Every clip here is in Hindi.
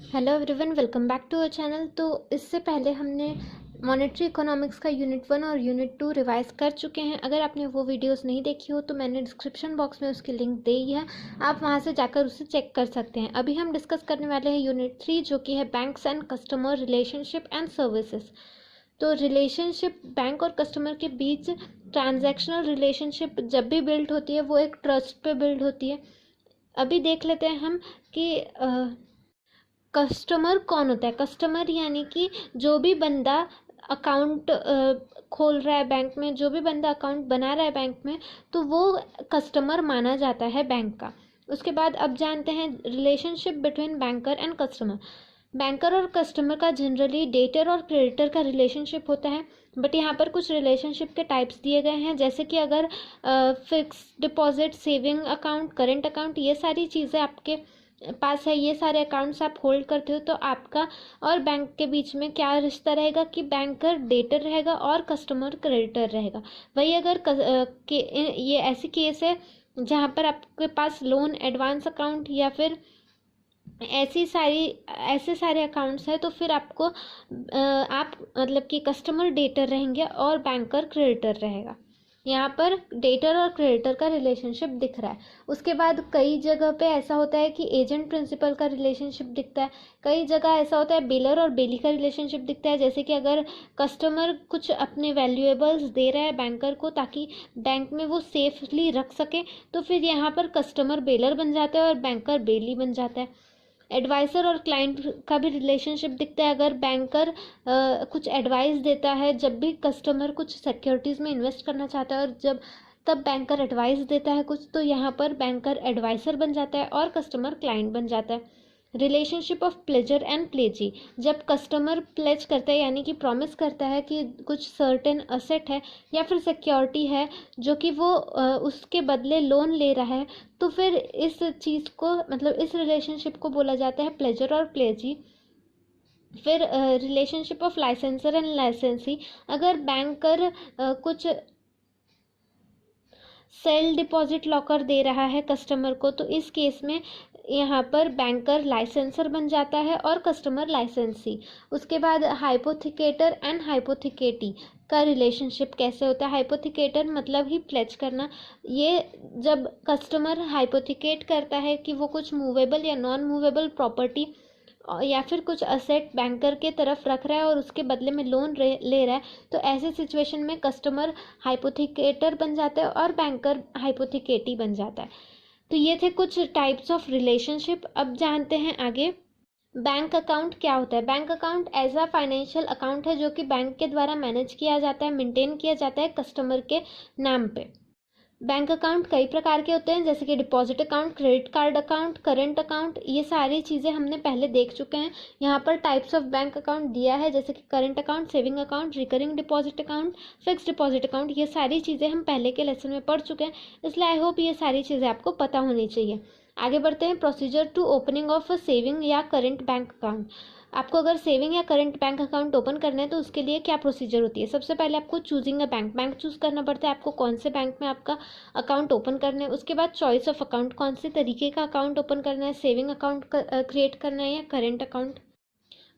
Hello everyone, welcome back to our channel. तो इससे पहले हमने मॉनेटरी इकोनॉमिक्स का यूनिट 1 और यूनिट 2 रिवाइज कर चुके हैं। अगर आपने वो वीडियोस नहीं देखी हो तो मैंने डिस्क्रिप्शन बॉक्स में उसकी लिंक दी है, आप वहां से जाकर उसे चेक कर सकते हैं। अभी हम डिस्कस करने वाले हैं यूनिट 3, जो कि है banks and customer relationship and services. तो रिलेशनशिप बैंक और कस्टमर के बीच ट्रांजैक्शनल रिलेशनशिप जब भी बिल्ड होती है वो एक ट्रस्ट पे बिल्ड होती है। अभी देख लेते हैं हम कि कस्टमर कौन होता है। कस्टमर यानी कि जो भी बंदा अकाउंट खोल रहा है बैंक में, जो भी बंदा अकाउंट बना रहा है बैंक में, तो वो कस्टमर माना जाता है बैंक का। उसके बाद अब जानते हैं relationship between banker and customer. Banker और कस्टमर का जनरली डेटर और क्रेडिटर का रिलेशनशिप होता है, बट यहाँ पर कुछ रिलेशनशिप के टाइप्स दिए गए हैं, जैसे कि अगर fix deposit, saving account, current account, ये सारी चीज़ें आपके पास है, ये सारे अकाउंट्स आप होल्ड करते हो, तो आपका और बैंक के बीच में क्या रिश्ता रहेगा कि बैंकर डेटर रहेगा और कस्टमर क्रेडिटर रहेगा। वही अगर ये ऐसी केस है जहाँ पर आपके पास लोन, एडवांस अकाउंट या फिर ऐसे सारे अकाउंट्स हैं, तो फिर आपको आप मतलब कि कस्टमर डेटर रहेंगे और बैंकर क्रेडिटर रहेगा। यहाँ पर डेटर और क्रेडिटर का रिलेशनशिप दिख रहा है। उसके बाद कई जगह पे ऐसा होता है कि एजेंट प्रिंसिपल का रिलेशनशिप दिखता है। कई जगह ऐसा होता है बिलर और बेली का रिलेशनशिप दिखता है, जैसे कि अगर कस्टमर कुछ अपने वैल्यूएबल्स दे रहा है बैंकर को ताकि बैंक में वो सेफली रख सके, तो फिर यहाँ पर कस्टमर बेलर बन जाता है और बैंकर बेली बन जाता है। एडवाइज़र और क्लाइंट का भी रिलेशनशिप दिखता है। अगर बैंकर कुछ एडवाइस देता है, जब भी कस्टमर कुछ सिक्योरिटीज़ में इन्वेस्ट करना चाहता है और जब तब बैंकर एडवाइस देता है कुछ, तो यहाँ पर बैंकर एडवाइज़र बन जाता है और कस्टमर क्लाइंट बन जाता है। Relationship of pleasure and प्लेजी। जब कस्टमर प्लेज करता है यानी कि प्रॉमिस करता है कि कुछ सर्टेन असेट है या फिर सिक्योरिटी है जो कि वो उसके बदले लोन ले रहा है, तो फिर इस चीज़ को मतलब इस रिलेशनशिप को बोला जाता है प्लेजर और प्लेजी। फिर रिलेशनशिप ऑफ लाइसेंसर एंड लाइसेंसी। अगर बैंकर कुछ सेल डिपॉजिट लॉकर दे रहा है कस्टमर को, तो इस केस में यहाँ पर बैंकर लाइसेंसर बन जाता है और कस्टमर लाइसेंसी। उसके बाद हाइपोथिकेटर एंड हाइपोथिकेटी का रिलेशनशिप कैसे होता है। हाइपोथिकेटर मतलब ही प्लेज करना। ये जब कस्टमर हाइपोथिकेट करता है कि वो कुछ मूवेबल या नॉन मूवेबल प्रॉपर्टी या फिर कुछ असेट बैंकर के तरफ रख रहा है और उसके बदले में लोन ले रहा है, तो ऐसे सिचुएशन में कस्टमर हाइपोथिकेटर बन जाता है और बैंकर हाइपोथिकेटी बन जाता है। तो ये थे कुछ टाइप्स ऑफ रिलेशनशिप। अब जानते हैं आगे बैंक अकाउंट क्या होता है। Bank account as a financial account है जो कि बैंक के द्वारा मैनेज किया जाता है, मेंटेन किया जाता है कस्टमर के नाम पे। बैंक अकाउंट कई प्रकार के होते हैं, जैसे कि deposit account, credit card account, current account, ये सारी चीज़ें हमने पहले देख चुके हैं। यहाँ पर टाइप्स ऑफ बैंक अकाउंट दिया है, जैसे कि current account, saving account, recurring deposit account, fix deposit account. ये सारी चीज़ें हम पहले के लेसन में पढ़ चुके हैं, इसलिए आई होप ये सारी चीज़ें आपको पता होनी चाहिए। आगे बढ़ते हैं। Procedure to opening of a saving या करंट बैंक अकाउंट। आपको अगर सेविंग या करंट बैंक अकाउंट ओपन करना है तो उसके लिए क्या प्रोसीजर होती है। सबसे पहले आपको चूजिंग अ बैंक चूज़ करना पड़ता है, आपको कौन से बैंक में आपका अकाउंट ओपन करना है। उसके बाद चॉइस ऑफ अकाउंट, कौन से तरीके का अकाउंट ओपन करना है, सेविंग अकाउंट क्रिएट करना है या करेंट अकाउंट।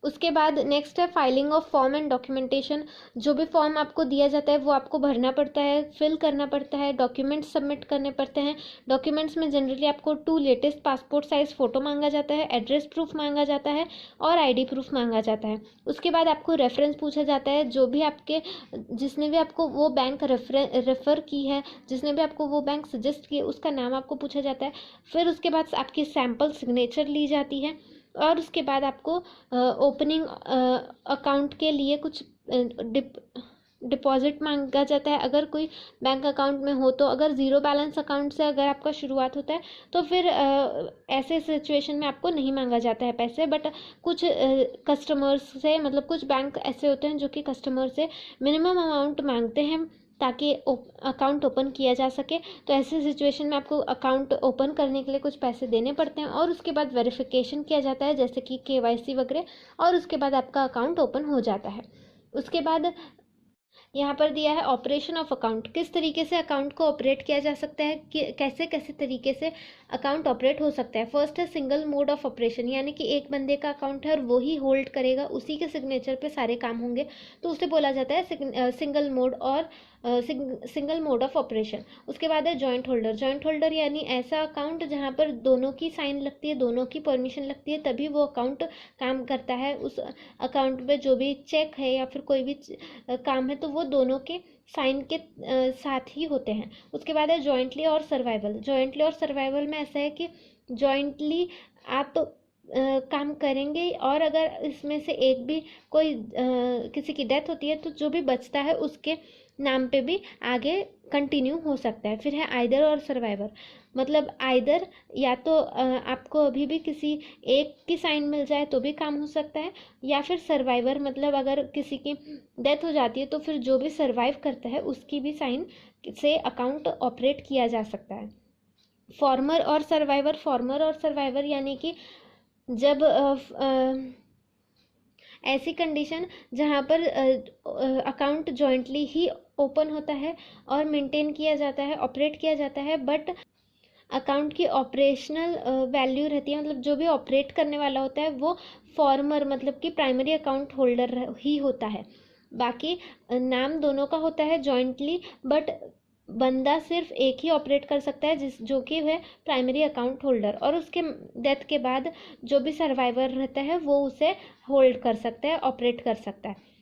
उसके बाद नेक्स्ट है filing of form and documentation. जो भी फॉर्म आपको दिया जाता है वो आपको भरना पड़ता है, फिल करना पड़ता है, डॉक्यूमेंट्स सबमिट करने पड़ते हैं। डॉक्यूमेंट्स में जनरली आपको 2 लेटेस्ट पासपोर्ट साइज फ़ोटो मांगा जाता है, एड्रेस प्रूफ मांगा जाता है और आईडी प्रूफ मांगा जाता है। उसके बाद आपको रेफरेंस पूछा जाता है, जो भी आपके जिसने भी आपको वो बैंक रेफ़र की है, जिसने भी आपको वो बैंक सजेस्ट की है, उसका नाम आपको पूछा जाता है। फिर उसके बाद आपकी सैम्पल सिग्नेचर ली जाती है और उसके बाद आपको ओपनिंग अकाउंट के लिए कुछ डिपॉजिट मांगा जाता है, अगर कोई बैंक अकाउंट में हो तो। अगर ज़ीरो बैलेंस अकाउंट से अगर आपका शुरुआत होता है तो फिर ऐसे सिचुएशन में आपको नहीं मांगा जाता है पैसे, बट कुछ कस्टमर्स से मतलब कुछ बैंक ऐसे होते हैं जो कि कस्टमर से मिनिमम अमाउंट मांगते हैं ताकि अकाउंट ओपन किया जा सके। तो ऐसे सिचुएशन में आपको अकाउंट ओपन करने के लिए कुछ पैसे देने पड़ते हैं और उसके बाद वेरिफिकेशन किया जाता है, जैसे कि केवाईसी वगैरह, और उसके बाद आपका अकाउंट ओपन हो जाता है। उसके बाद यहाँ पर दिया है ऑपरेशन ऑफ अकाउंट, किस तरीके से अकाउंट को ऑपरेट किया जा सकता है कि कैसे कैसे तरीके से अकाउंट ऑपरेट हो सकता है। फर्स्ट है सिंगल मोड ऑफ ऑपरेशन, यानी कि एक बंदे का अकाउंट है और वो ही होल्ड करेगा, उसी के सिग्नेचर पे सारे काम होंगे, तो उसे बोला जाता है सिंगल मोड और सिंगल मोड ऑफ ऑपरेशन। उसके बाद है जॉइंट होल्डर। जॉइंट होल्डर यानी ऐसा अकाउंट जहाँ पर दोनों की साइन लगती है, दोनों की परमिशन लगती है, तभी वो अकाउंट काम करता है। उस अकाउंट में जो भी चेक है या फिर कोई भी काम है तो वो दोनों के साइन के साथ ही होते हैं। उसके बाद है जॉइंटली और सर्वाइवल। जॉइंटली और सर्वाइवल में ऐसा है कि जॉइंटली आप काम करेंगे और अगर इसमें से एक भी कोई किसी की डेथ होती है तो जो भी बचता है उसके नाम पे भी आगे कंटिन्यू हो सकता है। फिर है आइदर और सर्वाइवर, मतलब आइदर या तो आपको अभी भी किसी एक की साइन मिल जाए तो भी काम हो सकता है, या फिर सर्वाइवर मतलब अगर किसी की डेथ हो जाती है तो फिर जो भी सर्वाइव करता है उसकी भी साइन से अकाउंट ऑपरेट किया जा सकता है। फॉर्मर और सर्वाइवर। फॉर्मर और सर्वाइवर यानी कि जब ऐसी कंडीशन जहाँ पर अकाउंट जॉइंटली ही ओपन होता है और मेंटेन किया जाता है, ऑपरेट किया जाता है, बट अकाउंट की ऑपरेशनल वैल्यू रहती है, मतलब जो भी ऑपरेट करने वाला होता है वो फॉर्मर मतलब कि प्राइमरी अकाउंट होल्डर ही होता है। बाकी नाम दोनों का होता है जॉइंटली, बट बंदा सिर्फ एक ही ऑपरेट कर सकता है जो कि है प्राइमरी अकाउंट होल्डर, और उसके डेथ के बाद जो भी सर्वाइवर रहता है वो उसे होल्ड कर सकता है, ऑपरेट कर सकता है।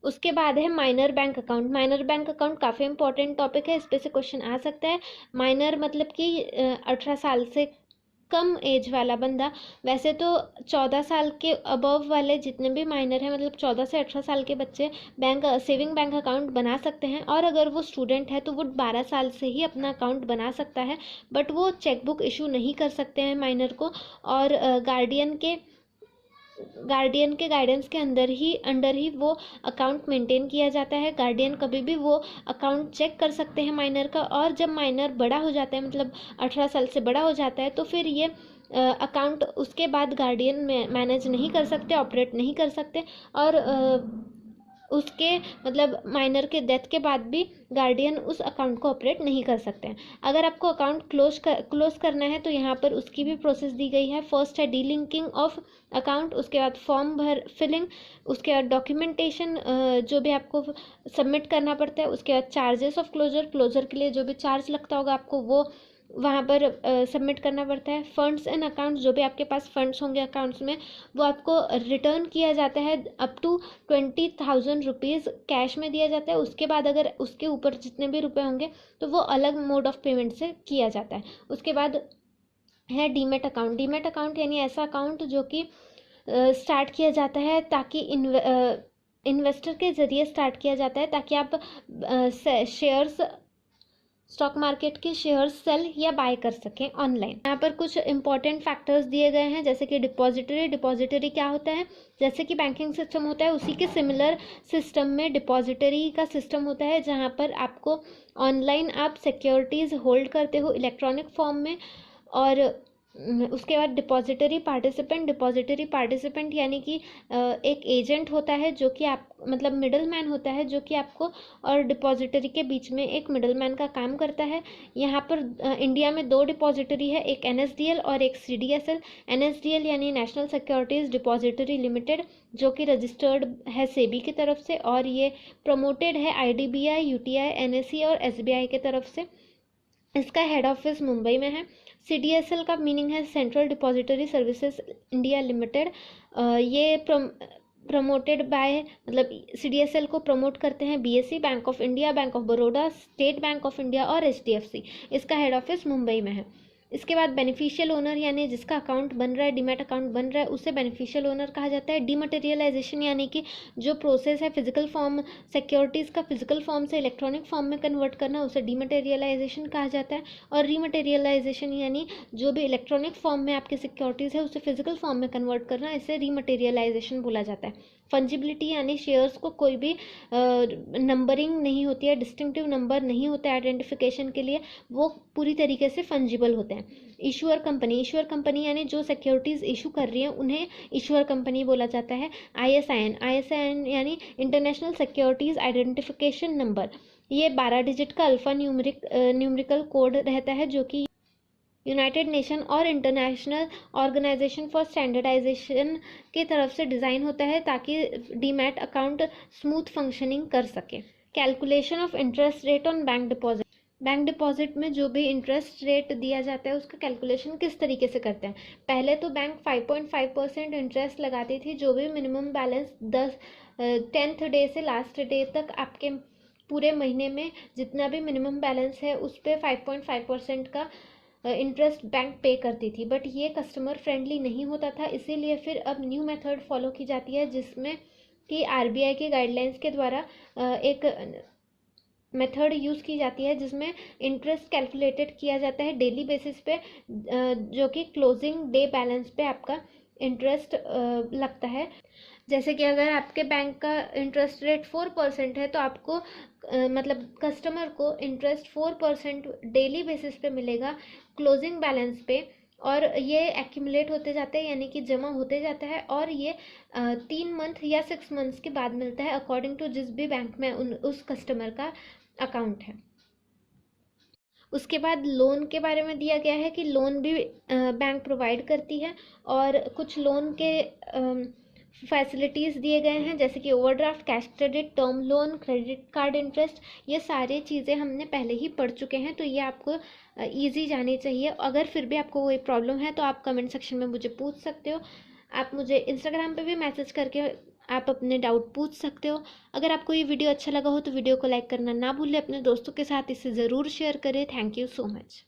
उसके बाद है minor bank account. Minor bank account काफ़ी इंपॉर्टेंट टॉपिक है, इस पे से क्वेश्चन आ सकता है। माइनर मतलब कि 18 साल से कम एज वाला बंदा। वैसे तो 14 साल के अबव वाले जितने भी माइनर हैं, मतलब 14 से 18 साल के बच्चे सेविंग बैंक अकाउंट बना सकते हैं, और अगर वो स्टूडेंट है तो वो 12 साल से ही अपना अकाउंट बना सकता है, बट वो चेकबुक इशू नहीं कर सकते हैं माइनर को, और गार्डियन के गाइडेंस के अंदर ही वो अकाउंट मेंटेन किया जाता है। गार्डियन कभी भी वो अकाउंट चेक कर सकते हैं माइनर का, और जब माइनर बड़ा हो जाता है मतलब 18 साल से बड़ा हो जाता है तो फिर ये अकाउंट उसके बाद गार्डियन मैनेज नहीं कर सकते, ऑपरेट नहीं कर सकते, और उसके मतलब माइनर के डेथ के बाद भी गार्डियन उस अकाउंट को ऑपरेट नहीं कर सकते हैं। अगर आपको अकाउंट क्लोज करना है तो यहाँ पर उसकी भी प्रोसेस दी गई है। फर्स्ट है डीलिंकिंग ऑफ अकाउंट, उसके बाद फॉर्म फिलिंग, उसके बाद डॉक्यूमेंटेशन जो भी आपको सबमिट करना पड़ता है, उसके बाद चार्जेस ऑफ क्लोजर के लिए जो भी चार्ज लगता होगा आपको वो वहाँ पर सबमिट करना पड़ता है। फंड्स एंड अकाउंट्स, जो भी आपके पास फंड्स होंगे अकाउंट्स में वो आपको रिटर्न किया जाता है, अप टू 20,000 रुपीज़ कैश में दिया जाता है। उसके बाद अगर उसके ऊपर जितने भी रुपए होंगे तो वो अलग मोड ऑफ पेमेंट से किया जाता है। उसके बाद है डीमेट अकाउंट। डीमेट अकाउंट यानी ऐसा अकाउंट जो कि स्टार्ट किया जाता है ताकि इन्वेस्टर के ज़रिए स्टार्ट किया जाता है ताकि आप शेयर्स स्टॉक मार्केट के शेयर सेल या बाय कर सकें ऑनलाइन। यहाँ पर कुछ इंपॉर्टेंट फैक्टर्स दिए गए हैं, जैसे कि डिपॉजिटरी क्या होता है, जैसे कि बैंकिंग सिस्टम होता है उसी के सिमिलर सिस्टम में डिपॉजिटरी का सिस्टम होता है, जहाँ पर आपको ऑनलाइन आप सिक्योरिटीज़ होल्ड करते हो इलेक्ट्रॉनिक फॉर्म में। और उसके बाद डिपॉजिटरी पार्टिसिपेंट यानी कि एक एजेंट होता है जो कि आप मतलब मिडल मैन होता है जो कि आपको और डिपॉजिटरी के बीच में एक मिडल मैन का काम करता है। यहाँ पर इंडिया में 2 डिपॉजिटरी है, एक NSDL और एक CDSL। NSDL यानी नेशनल सिक्योरिटीज़ डिपॉजिटरी लिमिटेड, जो कि रजिस्टर्ड है सेबी की तरफ से, और ये प्रमोटेड है IDBI, UTI, NSE और SBI की तरफ से। इसका हेड ऑफिस मुंबई में है। CDSL का मीनिंग है central depository services India limited. ये प्रमोटेड बाय मतलब CDSL को प्रमोट करते हैं BSE, bank of India, bank of Baroda, state bank of India और HDFC। इसका हेड ऑफिस मुंबई में है। इसके बाद बेनिफिशियल ओनर यानी जिसका अकाउंट बन रहा है, डीमैट अकाउंट बन रहा है, उसे बेनिफिशियल ओनर कहा जाता है। डीमटेरियलाइजेशन यानी कि जो प्रोसेस है फिजिकल फॉर्म सिक्योरिटीज़ का फिजिकल फॉर्म से इलेक्ट्रॉनिक फॉर्म में कन्वर्ट करना, उसे डीमटेरियलाइजेशन कहा जाता है। और रीमटेरियलाइजेशन यानी जो भी इलेक्ट्रॉनिक फॉर्म में आपकी सिक्योरिटीज़ है उसे फिजिकल फॉर्म में कन्वर्ट करना, इसे रीमटेरियलाइजेशन बोला जाता है। फंजिबिलिटी यानी शेयर्स को कोई भी नंबरिंग नहीं होती है, डिस्टिंक्टिव नंबर नहीं होता है आइडेंटिफिकेशन के लिए, वो पूरी तरीके से फंजिबल होते हैं। इशूअर कंपनी यानी जो सिक्योरिटीज़ इशू कर रही है उन्हें इशूअर कंपनी बोला जाता है। ISIN यानी इंटरनेशनल सिक्योरिटीज़ आइडेंटिफिकेशन नंबर, ये 12 डिजिट का अल्फ़ा न्यूमेरिकल कोड रहता है जो कि यूनाइटेड नेशन और इंटरनेशनल ऑर्गेनाइजेशन फॉर स्टैंडर्डाइजेशन की तरफ से डिज़ाइन होता है ताकि डीमैट अकाउंट स्मूथ फंक्शनिंग कर सके। Calculation of interest rate on bank deposit. Bank deposit में जो भी इंटरेस्ट रेट दिया जाता है उसका कैलकुलेशन किस तरीके से करते हैं। पहले तो बैंक 5.5% इंटरेस्ट लगाती थी। जो भी मिनिमम बैलेंस 10th डे से लास्ट डे तक आपके पूरे महीने में जितना भी मिनिमम बैलेंस है उस पर 5.5% का इंटरेस्ट बैंक पे करती थी। बट ये कस्टमर फ्रेंडली नहीं होता था, इसीलिए फिर अब न्यू मेथड फॉलो की जाती है जिसमें कि आरबीआई के गाइडलाइंस के द्वारा एक मेथड यूज़ की जाती है जिसमें इंटरेस्ट कैलकुलेटेड किया जाता है डेली बेसिस पे, जो कि क्लोजिंग डे बैलेंस पे आपका इंटरेस्ट लगता है। जैसे कि अगर आपके बैंक का इंटरेस्ट रेट 4% है तो आपको मतलब कस्टमर को इंटरेस्ट 4% डेली बेसिस पे मिलेगा क्लोजिंग बैलेंस पे, और ये एक्यूमुलेट होते जाते हैं यानी कि जमा होते जाता है, और ये 3 मंथ या 6 मंथ्स के बाद मिलता है अकॉर्डिंग टू जिस भी बैंक में उस कस्टमर का अकाउंट है। उसके बाद लोन के बारे में दिया गया है कि लोन भी बैंक प्रोवाइड करती है, और कुछ लोन के फैसिलिटीज़ दिए गए हैं जैसे कि overdraft, cash credit, term loan, credit card interest. ये सारी चीज़ें हमने पहले ही पढ़ चुके हैं, तो ये आपको ईजी जानी चाहिए। अगर फिर भी आपको कोई प्रॉब्लम है तो आप कमेंट सेक्शन में मुझे पूछ सकते हो। आप मुझे इंस्टाग्राम पे भी मैसेज करके आप अपने डाउट पूछ सकते हो। अगर आपको ये वीडियो अच्छा लगा हो तो वीडियो को लाइक करना ना भूलें, अपने दोस्तों के साथ इसे ज़रूर शेयर करें। Thank you so much.